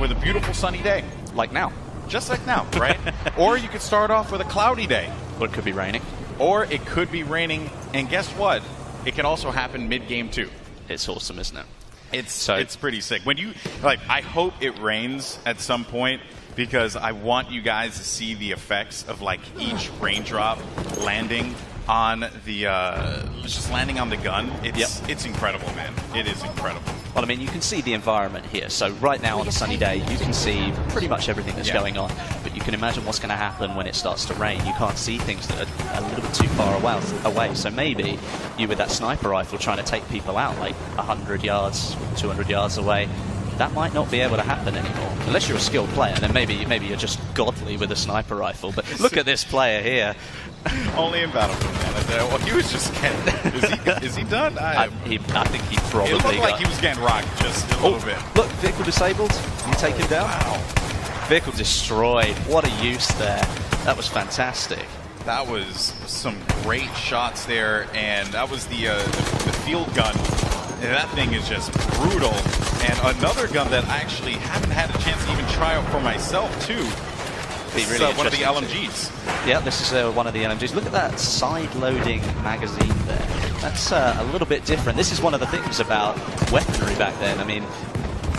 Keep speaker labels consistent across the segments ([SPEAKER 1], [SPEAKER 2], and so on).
[SPEAKER 1] With a beautiful sunny day.
[SPEAKER 2] Like now.
[SPEAKER 1] Just like now, right? Or you could start off with a cloudy day.
[SPEAKER 2] Or it could be raining.
[SPEAKER 1] Or it could be raining, and guess what? It can also happen mid-game too.
[SPEAKER 2] It's awesome, isn't it?
[SPEAKER 1] It's pretty sick. When you I hope it rains at some point because I want you guys to see the effects of like each raindrop landing on the just landing on the gun. It's incredible, man. It is incredible.
[SPEAKER 2] Well, I mean, you can see the environment here. So right now on a sunny day, you can see pretty much everything that's going on. But you can imagine what's going to happen when it starts to rain. You can't see things that are a little bit too far away. So maybe you, with that sniper rifle, trying to take people out like 100 yards, 200 yards away, that might not be able to happen anymore. Unless you're a skilled player, then maybe you're just godly with a sniper rifle. But look at this player here.
[SPEAKER 1] Only in Battlefield, man. Well, he was just getting... Is he done?
[SPEAKER 2] I think he probably
[SPEAKER 1] It looked like he was getting rocked just a little bit.
[SPEAKER 2] Look, vehicle disabled. You take him down.
[SPEAKER 1] Wow.
[SPEAKER 2] Vehicle destroyed. What a use there. That was fantastic.
[SPEAKER 1] That was some great shots there, and that was the field gun. And that thing is just brutal. And another gun that I actually haven't had a chance to even try out for myself, too. It's really one of the LMGs.
[SPEAKER 2] Yeah, this is one of the LMGs. Look at that side-loading magazine there. That's a little bit different. This is one of the things about weaponry back then. I mean,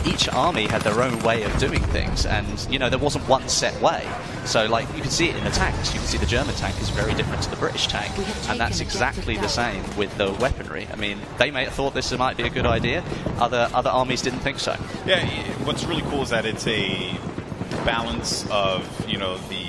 [SPEAKER 2] each army had their own way of doing things, and you know there wasn't one set way. So, like, you can see it in the tanks. You can see the German tank is very different to the British tank, and that's exactly the same with the weaponry. I mean, they may have thought this might be a good idea. Other armies didn't think so.
[SPEAKER 1] Yeah, what's really cool is that it's a balance of, you know, the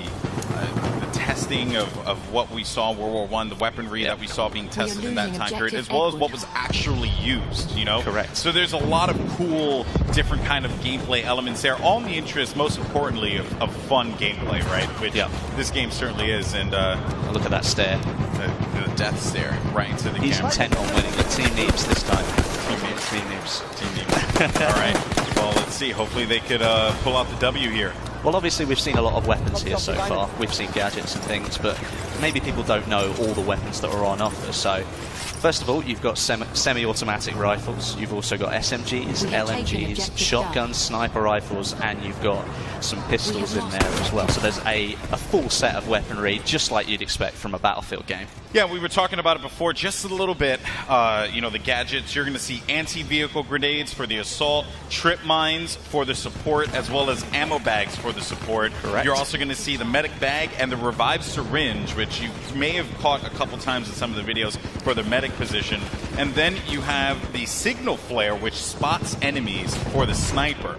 [SPEAKER 1] testing of what we saw in World War I, the weaponry that we saw being tested in that time period, as well as what was actually used, you know?
[SPEAKER 2] Correct.
[SPEAKER 1] So there's a lot of cool, different kind of gameplay elements there, all in the interest, most importantly, of fun gameplay, right? Which this game certainly is, and...
[SPEAKER 2] look at that stare.
[SPEAKER 1] The death stare right into the camera.
[SPEAKER 2] He's intent on winning the Team Neebs this time. Team Neebs.
[SPEAKER 1] All right. Well, let's see. Hopefully they could pull out the W here.
[SPEAKER 2] Well, obviously we've seen a lot of weapons here so far. We've seen gadgets and things, but maybe people don't know all the weapons that are on offer. So, first of all, you've got semi-automatic rifles. You've also got SMGs, LMGs, shotguns, sniper rifles, and you've got some pistols in there as well. So there's a full set of weaponry, just like you'd expect from a Battlefield game.
[SPEAKER 1] Yeah, we were talking about it before just a little bit. You know, the gadgets, you're going to see anti-vehicle grenades for the assault, trip mines for the support, as well as ammo bags for the support.
[SPEAKER 2] Correct.
[SPEAKER 1] You're also going to see the medic bag and the revived syringe, which you may have caught a couple times in some of the videos for the medic position. And then you have the signal flare, which spots enemies for the sniper.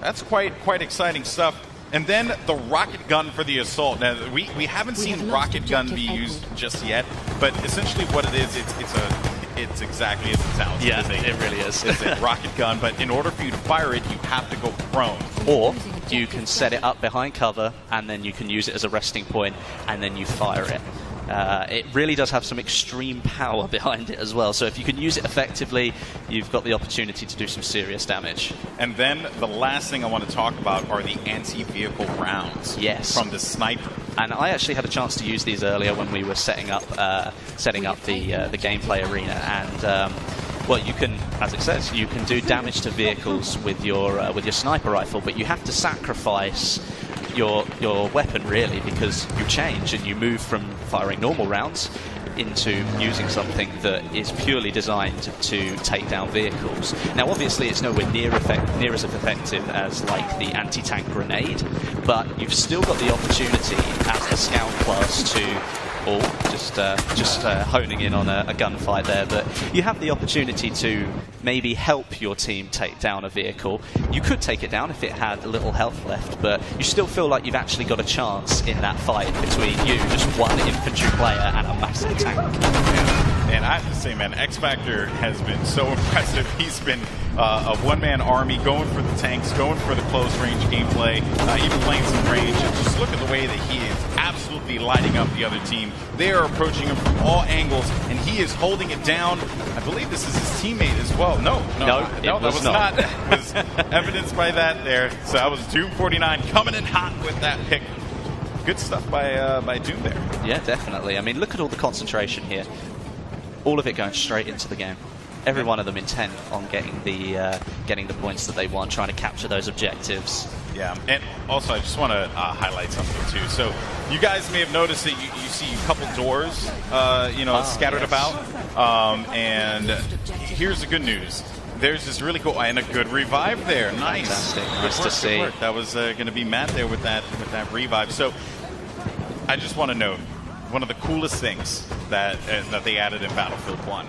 [SPEAKER 1] That's quite exciting stuff. And then the rocket gun for the assault. Now, we haven't seen rocket gun be used just yet, but essentially what it is, it's exactly as it sounds.
[SPEAKER 2] Yeah, it really is.
[SPEAKER 1] It's a rocket gun, but in order for you to fire it, you have to go prone.
[SPEAKER 2] Or you can set it up behind cover, and then you can use it as a resting point, and then you fire it. It really does have some extreme power behind it as well. So if you can use it effectively, you've got the opportunity to do some serious damage.
[SPEAKER 1] And then the last thing I want to talk about are the anti-vehicle rounds.
[SPEAKER 2] Yes.
[SPEAKER 1] From the sniper.
[SPEAKER 2] And I actually had a chance to use these earlier when we were setting up the gameplay arena. And well, you can, as it says, you can do damage to vehicles with your sniper rifle, but you have to sacrifice your weapon, really, because you change and you move from firing normal rounds into using something that is purely designed to take down vehicles. Now, obviously, it's nowhere near as effective as like the anti-tank grenade, but you've still got the opportunity as the scout class to, or just honing in on a gunfight there, but you have the opportunity to maybe help your team take down a vehicle. You could take it down if it had a little health left, but you still feel like you've actually got a chance in that fight between you, just one infantry player, and a massive tank.
[SPEAKER 1] Yeah. And I have to say, man, X Factor has been so impressive. He's been a one-man army, going for the tanks, going for the close-range gameplay, even playing some range. And just look at the way that he is absolutely lighting up the other team. They are approaching him from all angles, and he is holding it down. I believe this is his teammate as well. No, that was not. It was evidenced by that there. So that was Doom49 coming in hot with that pick. Good stuff by Doom there.
[SPEAKER 2] Yeah, definitely. I mean, look at all the concentration here. all of it going straight into the game. Every one of them intent on getting the points that they want, trying to capture those objectives.
[SPEAKER 1] Yeah, and also I just want to highlight something too. So you guys may have noticed that you see a couple doors, scattered about. And here's the good news. There's this really cool and a good revive there. Nice.
[SPEAKER 2] Fantastic. Nice to see.
[SPEAKER 1] Good work. That was going to be Matt there with that revive. So I just want to note one of the coolest things that they added in Battlefield 1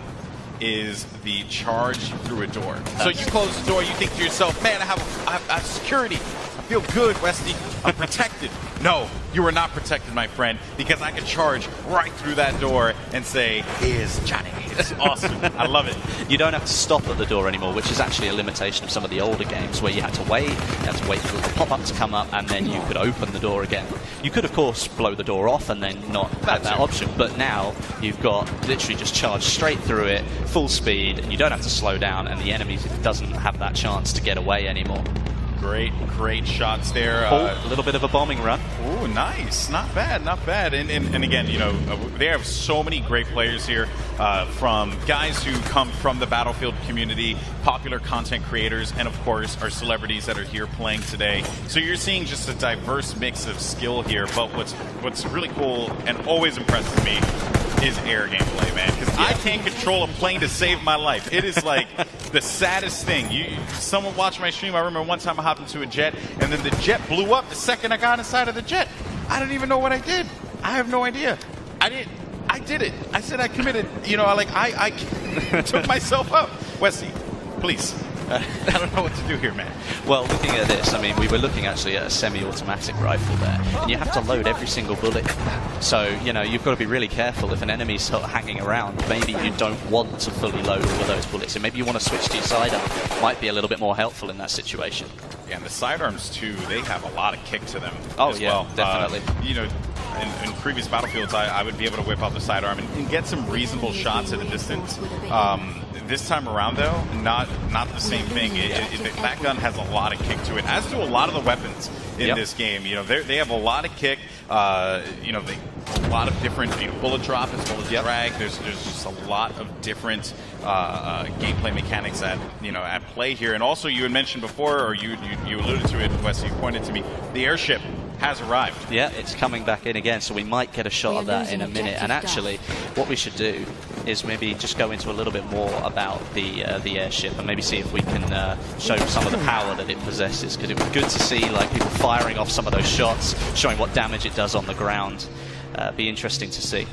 [SPEAKER 1] is the charge through a door. So you close the door, you think to yourself, man, I have security. I feel good, Westy. I'm protected. No, you are not protected, my friend, because I can charge right through that door and say, here's Johnny. It's awesome. I love it.
[SPEAKER 2] You don't have to stop at the door anymore, which is actually a limitation of some of the older games where you had to wait for the pop-up to come up, and then you could open the door again. You could, of course, blow the door off and then not have that option, but now you've got literally just charge straight through it, full speed, and you don't have to slow down, and the enemy doesn't have that chance to get away anymore.
[SPEAKER 1] Great shots there.
[SPEAKER 2] A little bit of a bombing run.
[SPEAKER 1] Oh, nice. Not bad. And again, they have so many great players here, from guys who come from the Battlefield community, popular content creators, and of course our celebrities that are here playing today. So you're seeing just a diverse mix of skill here. But what's really cool and always impresses me is air gameplay, man. Because I can't control a plane to save my life. It is like the saddest thing. Someone watched my stream. I remember one time I hopped into a jet, and then the jet blew up the second I got inside of the jet. I didn't even know what I did. I have no idea. I did it. I said I committed. I took myself up. Wesley, please. I don't know what to do here, man.
[SPEAKER 2] Well, looking at this, I mean, we were looking actually at a semi-automatic rifle there, and you have to load every single bullet. So, you've got to be really careful. If an enemy's sort of hanging around, maybe you don't want to fully load all of those bullets, and maybe you want to switch to your sidearm. Might be a little bit more helpful in that situation.
[SPEAKER 1] Yeah, and the sidearms, too, they have a lot of kick to them as
[SPEAKER 2] yeah,
[SPEAKER 1] well.
[SPEAKER 2] Definitely.
[SPEAKER 1] In previous Battlefields, I would be able to whip out the sidearm and get some reasonable shots at a distance. This time around, though, not the same thing. That gun has a lot of kick to it, as do a lot of the weapons in this game. They have a lot of kick. A lot of different bullet drop as well as drag. There's just a lot of different gameplay mechanics at play here. And also, you had mentioned before, or you alluded to it, Wes. You pointed to me, the airship has arrived.
[SPEAKER 2] Yeah, it's coming back in again, so we might get a shot of that in a minute. And actually, what we should do is maybe just go into a little bit more about the airship and maybe see if we can show some of the power that it possesses, because it was good to see people firing off some of those shots, showing what damage it does on the ground. Be interesting to see.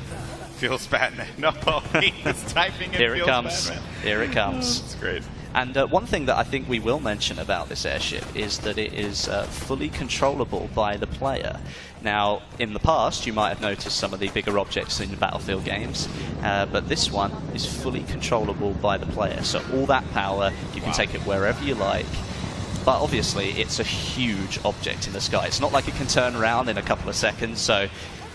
[SPEAKER 1] Feels bad, man. No, he's typing in.
[SPEAKER 2] Here it
[SPEAKER 1] Bad,
[SPEAKER 2] comes.
[SPEAKER 1] man.
[SPEAKER 2] Here it comes.
[SPEAKER 1] It's great.
[SPEAKER 2] And one thing that I think we will mention about this airship is that it is fully controllable by the player. Now, in the past, you might have noticed some of the bigger objects in Battlefield games, but this one is fully controllable by the player. So all that power, you can take it wherever you like. But obviously, it's a huge object in the sky. It's not like it can turn around in a couple of seconds. So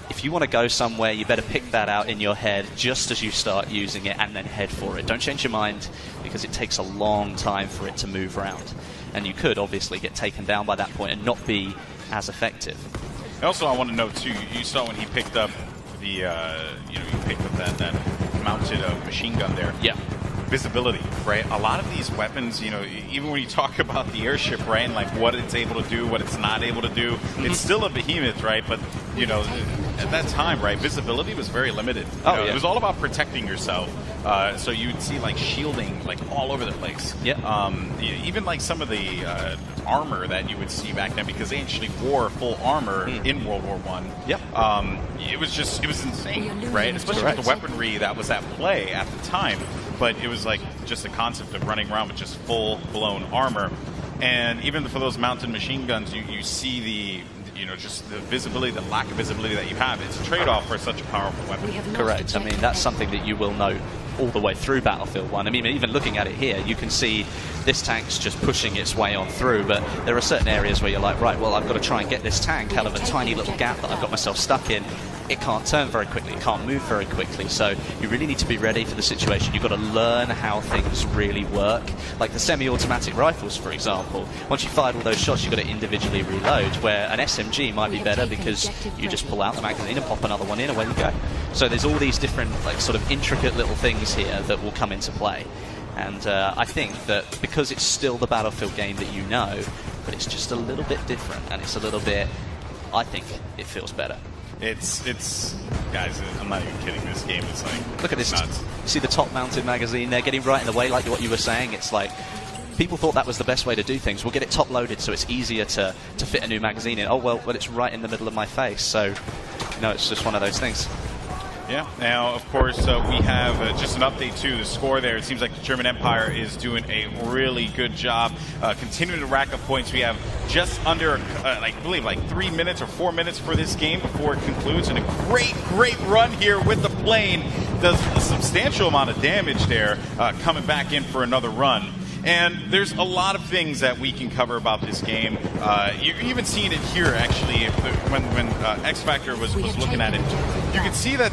[SPEAKER 2] if you want to go somewhere, you better pick that out in your head just as you start using it and then head for it. Don't change your mind, because it takes a long time for it to move around. And you could obviously get taken down by that point and not be as effective.
[SPEAKER 1] Also, I want to note too, you saw when he picked up the, that mounted machine gun there.
[SPEAKER 2] Yeah.
[SPEAKER 1] Visibility, right? A lot of these weapons, even when you talk about the airship, right, and what it's able to do, what it's not able to do, it's still a behemoth, right? But, at that time, right, visibility was very limited. It was all about protecting yourself. So you'd see shielding all over the place.
[SPEAKER 2] Yeah.
[SPEAKER 1] Even some of the armor that you would see back then, because they actually wore full armor in World War I.
[SPEAKER 2] Yep.
[SPEAKER 1] It was insane, right? Especially with the weaponry that was at play at the time. But it was just the concept of running around with just full-blown armor. And even for those mounted machine guns, you see the just the visibility, the lack of visibility that you have. It's a trade-off for such a powerful weapon.
[SPEAKER 2] Correct. I mean, that's something that you will know all the way through Battlefield 1. I mean, even looking at it here, you can see this tank's just pushing its way on through, but there are certain areas where you're like, right, well, I've got to try and get this tank out of a tiny little gap that I've got myself stuck in. it can't turn very quickly, it can't move very quickly, so you really need to be ready for the situation. You've got to learn how things really work. Like the semi-automatic rifles, for example, once you fired all those shots, you've got to individually reload, where an SMG might be better because you just pull out the magazine and pop another one in, away you go. So there's all these different, like, sort of intricate little things here that will come into play. And I think that because it's still the Battlefield game that you know, but it's just a little bit different, and it's a little bit, I think it feels better.
[SPEAKER 1] It's guys, I'm not even kidding, this game is like,
[SPEAKER 2] look at this,
[SPEAKER 1] nuts.
[SPEAKER 2] You see the top mounted magazine there getting right in the way, like what you were saying. It's like, people thought that was the best way to do things. We'll get it top loaded so it's easier to fit a new magazine in. Oh well, it's right in the middle of my face, so you know, it's just one of those things.
[SPEAKER 1] Yeah, now, of course, we have just an update to the score there. It seems like the German Empire is doing a really good job continuing to rack up points. We have just under, I believe, like 3 minutes or 4 minutes for this game before it concludes. And a great run here with the plane. Does a substantial amount of damage there, coming back in for another run. And there's a lot of things that we can cover about this game. You're even seeing it here, actually, when X Factor was looking at it. You can see that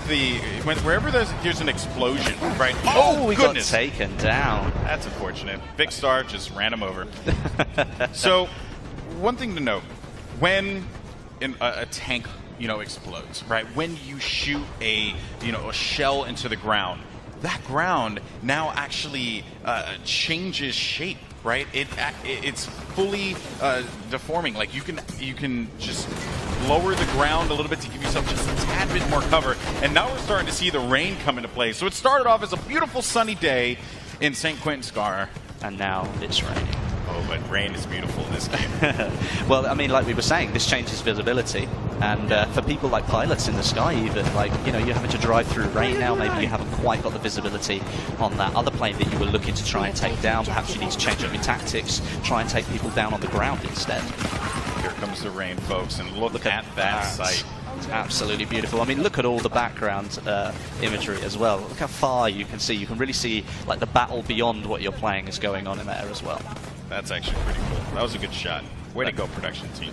[SPEAKER 1] wherever there's an explosion, right?
[SPEAKER 2] Oh, we
[SPEAKER 1] goodness.
[SPEAKER 2] got taken down.
[SPEAKER 1] That's unfortunate. Big Star just ran him over. So, one thing to note, when a tank, explodes, right? When you shoot a shell into the ground, that ground now actually changes shape, right? It's fully deforming. Like you can just lower the ground a little bit to give yourself just a tad bit more cover. And now we're starting to see the rain come into play. So it started off as a beautiful sunny day in St. Quentin Scar,
[SPEAKER 2] and now it's raining.
[SPEAKER 1] Oh, but rain is beautiful in this game.
[SPEAKER 2] Well, I mean, like we were saying, this changes visibility, and for people like pilots in the sky, even, like, you're having to drive through rain now, maybe you haven't quite got the visibility on that other plane that you were looking to try and take down. Perhaps you need to change up your tactics, try and take people down on the ground instead.
[SPEAKER 1] Here comes the rain, folks, and look at that sight.
[SPEAKER 2] It's absolutely beautiful. I mean, look at all the background imagery as well. Look how far you can see. You can really see, like, the battle beyond what you're playing is going on in there as well.
[SPEAKER 1] That's actually pretty cool. That was a good shot. Way to go, production team.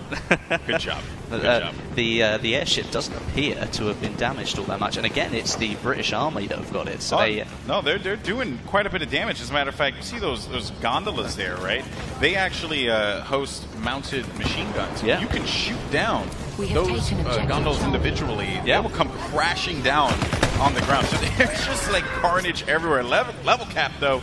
[SPEAKER 1] Good job. Good job.
[SPEAKER 2] The airship doesn't appear to have been damaged all that much. And again, it's the British Army that have got it. So
[SPEAKER 1] they're doing quite a bit of damage. As a matter of fact, you see those gondolas there, right? They actually host mounted machine guns.
[SPEAKER 2] Yeah.
[SPEAKER 1] You can shoot down those gondolas individually.
[SPEAKER 2] Yeah.
[SPEAKER 1] They will come crashing down on the ground. So there's just like carnage everywhere. Level cap, though,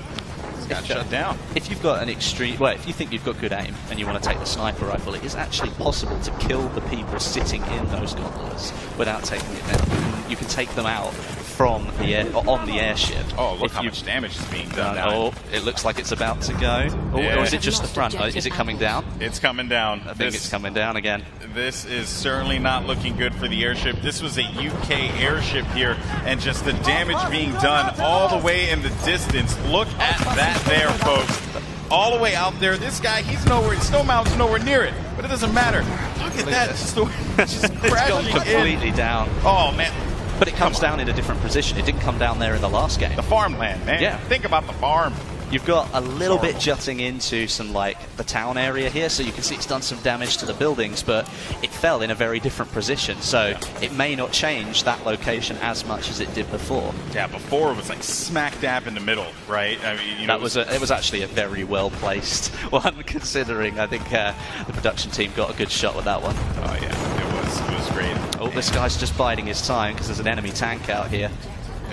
[SPEAKER 1] got shut down.
[SPEAKER 2] If you've got if you think you've got good aim and you want to take the sniper rifle, it is actually possible to kill the people sitting in those gondolas without taking it down. You can take them out from on the airship.
[SPEAKER 1] Oh, look how much damage is being done now.
[SPEAKER 2] Oh, it looks like it's about to go. Oh,
[SPEAKER 1] yeah.
[SPEAKER 2] Or is it just the front? Is it coming down?
[SPEAKER 1] It's coming down.
[SPEAKER 2] I think it's coming down again.
[SPEAKER 1] This is certainly not looking good for the airship. This was a UK airship here, and just the damage being done all the way in the distance. Look at that there, folks. All the way out there. This guy, Snow Mountain's nowhere near it, but it doesn't matter. Look at that. Just
[SPEAKER 2] It's gone
[SPEAKER 1] crashing
[SPEAKER 2] completely
[SPEAKER 1] in.
[SPEAKER 2] down.
[SPEAKER 1] Oh, man.
[SPEAKER 2] But it comes down in a different position. It didn't come down there in the last game.
[SPEAKER 1] The farmland, man.
[SPEAKER 2] Yeah.
[SPEAKER 1] Think about the farm.
[SPEAKER 2] You've got a little bit jutting into some, like, the town area here, so you can see it's done some damage to the buildings, but it fell in a very different position, so it may not change that location as much as it did before.
[SPEAKER 1] Yeah, before it was like smack dab in the middle, right? I mean,
[SPEAKER 2] it was actually a very well placed one, considering. I think the production team got a good shot with that one.
[SPEAKER 1] Oh yeah, it was great.
[SPEAKER 2] Oh, this guy's just biding his time because there's an enemy tank out here.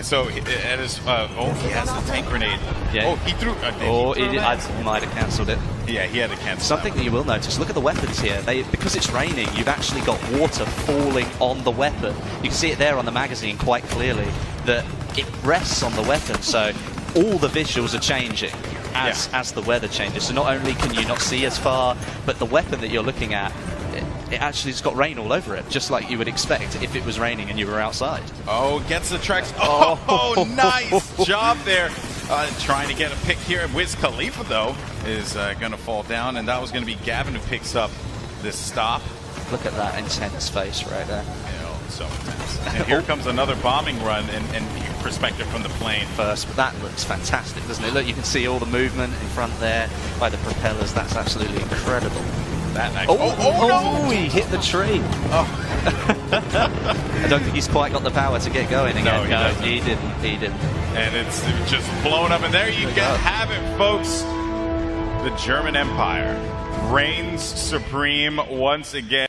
[SPEAKER 1] So he has the tank grenade.
[SPEAKER 2] Yeah.
[SPEAKER 1] Oh, he threw.
[SPEAKER 2] I might have cancelled it.
[SPEAKER 1] Yeah, he had to cancel.
[SPEAKER 2] Something that you will notice, look at the weapons here. Because it's raining, you've actually got water falling on the weapon. You can see it there on the magazine quite clearly, that it rests on the weapon, so all the visuals are changing as the weather changes. So not only can you not see as far, but the weapon that you're looking at, it actually has got rain all over it, just like you would expect if it was raining and you were outside. Oh,
[SPEAKER 1] gets the tracks. Oh, nice job there. Trying to get a pick here. Wiz Khalifa, though, is going to fall down, and that was going to be Gavin who picks up this stop.
[SPEAKER 2] Look at that intense face right there.
[SPEAKER 1] So intense. And here comes another bombing run and perspective from the plane.
[SPEAKER 2] First, that looks fantastic, doesn't it? Look, you can see all the movement in front there by the propellers. That's absolutely incredible.
[SPEAKER 1] that nice.
[SPEAKER 2] Oh, he hit the tree.
[SPEAKER 1] Oh.
[SPEAKER 2] I don't think he's quite got the power to get going again.
[SPEAKER 1] No,
[SPEAKER 2] he didn't.
[SPEAKER 1] And it's just blown up. And there you have it, folks. The German Empire reigns supreme once again.